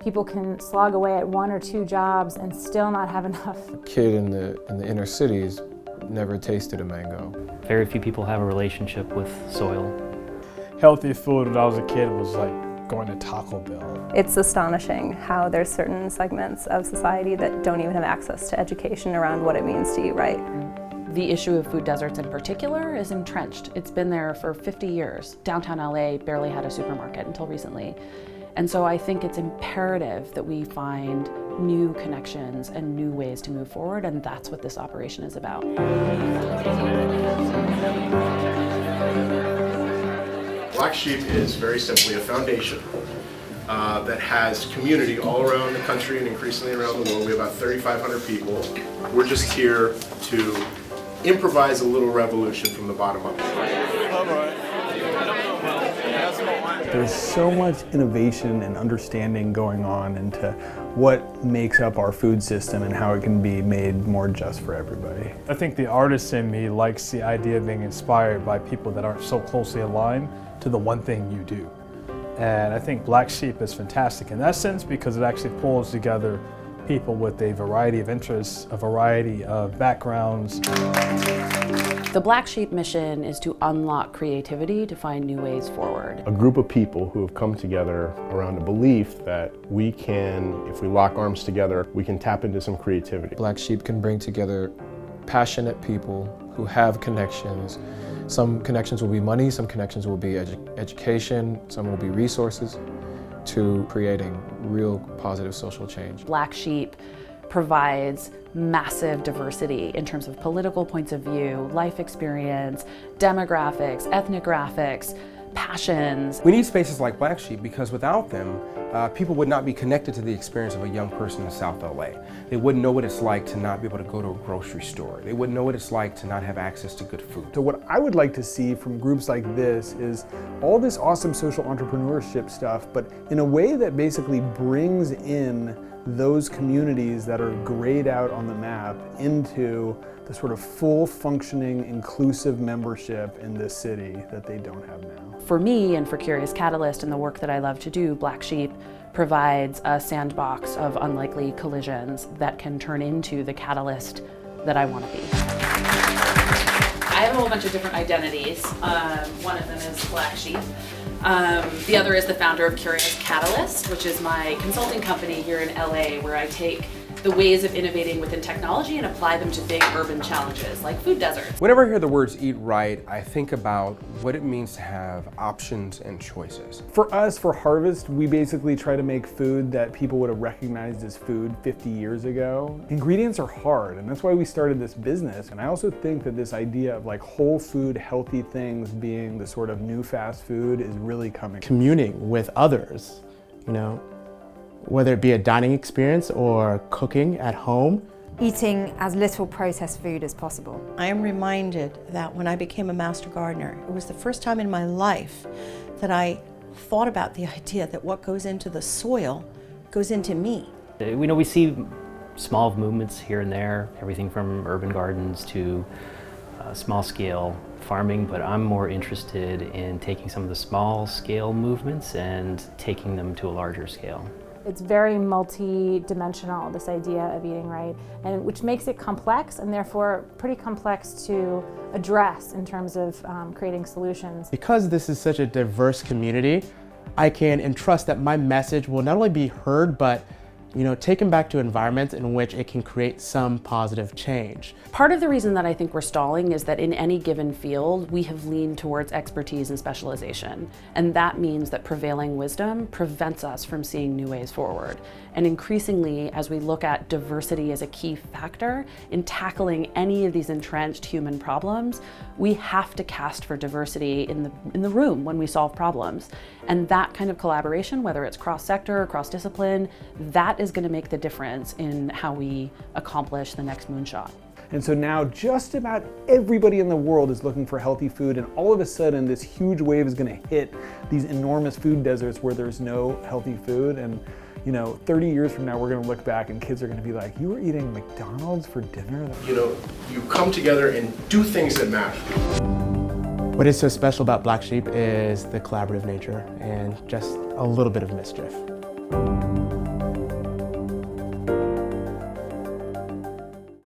people can slog away at 1 or 2 jobs and still not have enough. A kid in the inner cities never tasted a mango. Very few people have a relationship with soil. Healthy food when I was a kid was like going to Taco Bell. It's astonishing how there's certain segments of society that don't even have access to education around what it means to eat right. The issue of food deserts in particular is entrenched. It's been there for 50 years. Downtown LA barely had a supermarket until recently. And so I think it's imperative that we find new connections and new ways to move forward, and that's what this operation is about. Black Sheep is very simply a foundation that has community all around the country and increasingly around the world. We have about 3,500 people. We're just here to improvise a little revolution from the bottom up. There's so much innovation and understanding going on into what makes up our food system and how it can be made more just for everybody. I think the artist in me likes the idea of being inspired by people that aren't so closely aligned to the one thing you do. And I think Black Sheep is fantastic in that sense because it actually pulls together people with a variety of interests, a variety of backgrounds. The Black Sheep mission is to unlock creativity to find new ways forward. A group of people who have come together around a belief that we can, if we lock arms together, we can tap into some creativity. Black Sheep can bring together passionate people who have connections. Some connections will be money, some connections will be education, some will be resources, to creating real positive social change. Black Sheep provides massive diversity in terms of political points of view, life experience, demographics, ethnographics, passions. We need spaces like Black Sheep because without them, people would not be connected to the experience of a young person in South LA. They wouldn't know what it's like to not be able to go to a grocery store. They wouldn't know what it's like to not have access to good food. So what I would like to see from groups like this is all this awesome social entrepreneurship stuff, but in a way that basically brings in those communities that are grayed out on the map into the sort of full functioning inclusive membership in this city that they don't have now. For me and for Curious Catalyst and the work that I love to do, Black Sheep provides a sandbox of unlikely collisions that can turn into the catalyst that I want to be. I have a whole bunch of different identities. One of them is Black Sheep. The other is the founder of Curious Catalyst, which is my consulting company here in LA, where I take the ways of innovating within technology and apply them to big urban challenges like food deserts. Whenever I hear the words eat right, I think about what it means to have options and choices. For us, for Harvest, we basically try to make food that people would have recognized as food 50 years ago. Ingredients are hard, and that's why we started this business. And I also think that this idea of like whole food, healthy things being the sort of new fast food is really coming. Communing with others, you know, whether it be a dining experience or cooking at home. Eating as little processed food as possible. I am reminded that when I became a master gardener, it was the first time in my life that I thought about the idea that what goes into the soil goes into me. We see small movements here and there, everything from urban gardens to small scale farming, but I'm more interested in taking some of the small scale movements and taking them to a larger scale. It's very multi-dimensional, this idea of eating right, and which makes it complex and therefore pretty complex to address in terms of creating solutions. Because this is such a diverse community, I can entrust that my message will not only be heard, but taken back to environments in which it can create some positive change. Part of the reason that I think we're stalling is that in any given field, we have leaned towards expertise and specialization. And that means that prevailing wisdom prevents us from seeing new ways forward. And increasingly, as we look at diversity as a key factor in tackling any of these entrenched human problems, we have to cast for diversity in the room when we solve problems. And that kind of collaboration, whether it's cross-sector or cross-discipline, that is going to make the difference in how we accomplish the next moonshot. And so now just about everybody in the world is looking for healthy food, and all of a sudden this huge wave is going to hit these enormous food deserts where there's no healthy food. And 30 years from now we're going to look back and kids are going to be like, you were eating McDonald's for dinner? You come together and do things that matter. What is so special about Black Sheep is the collaborative nature and just a little bit of mischief.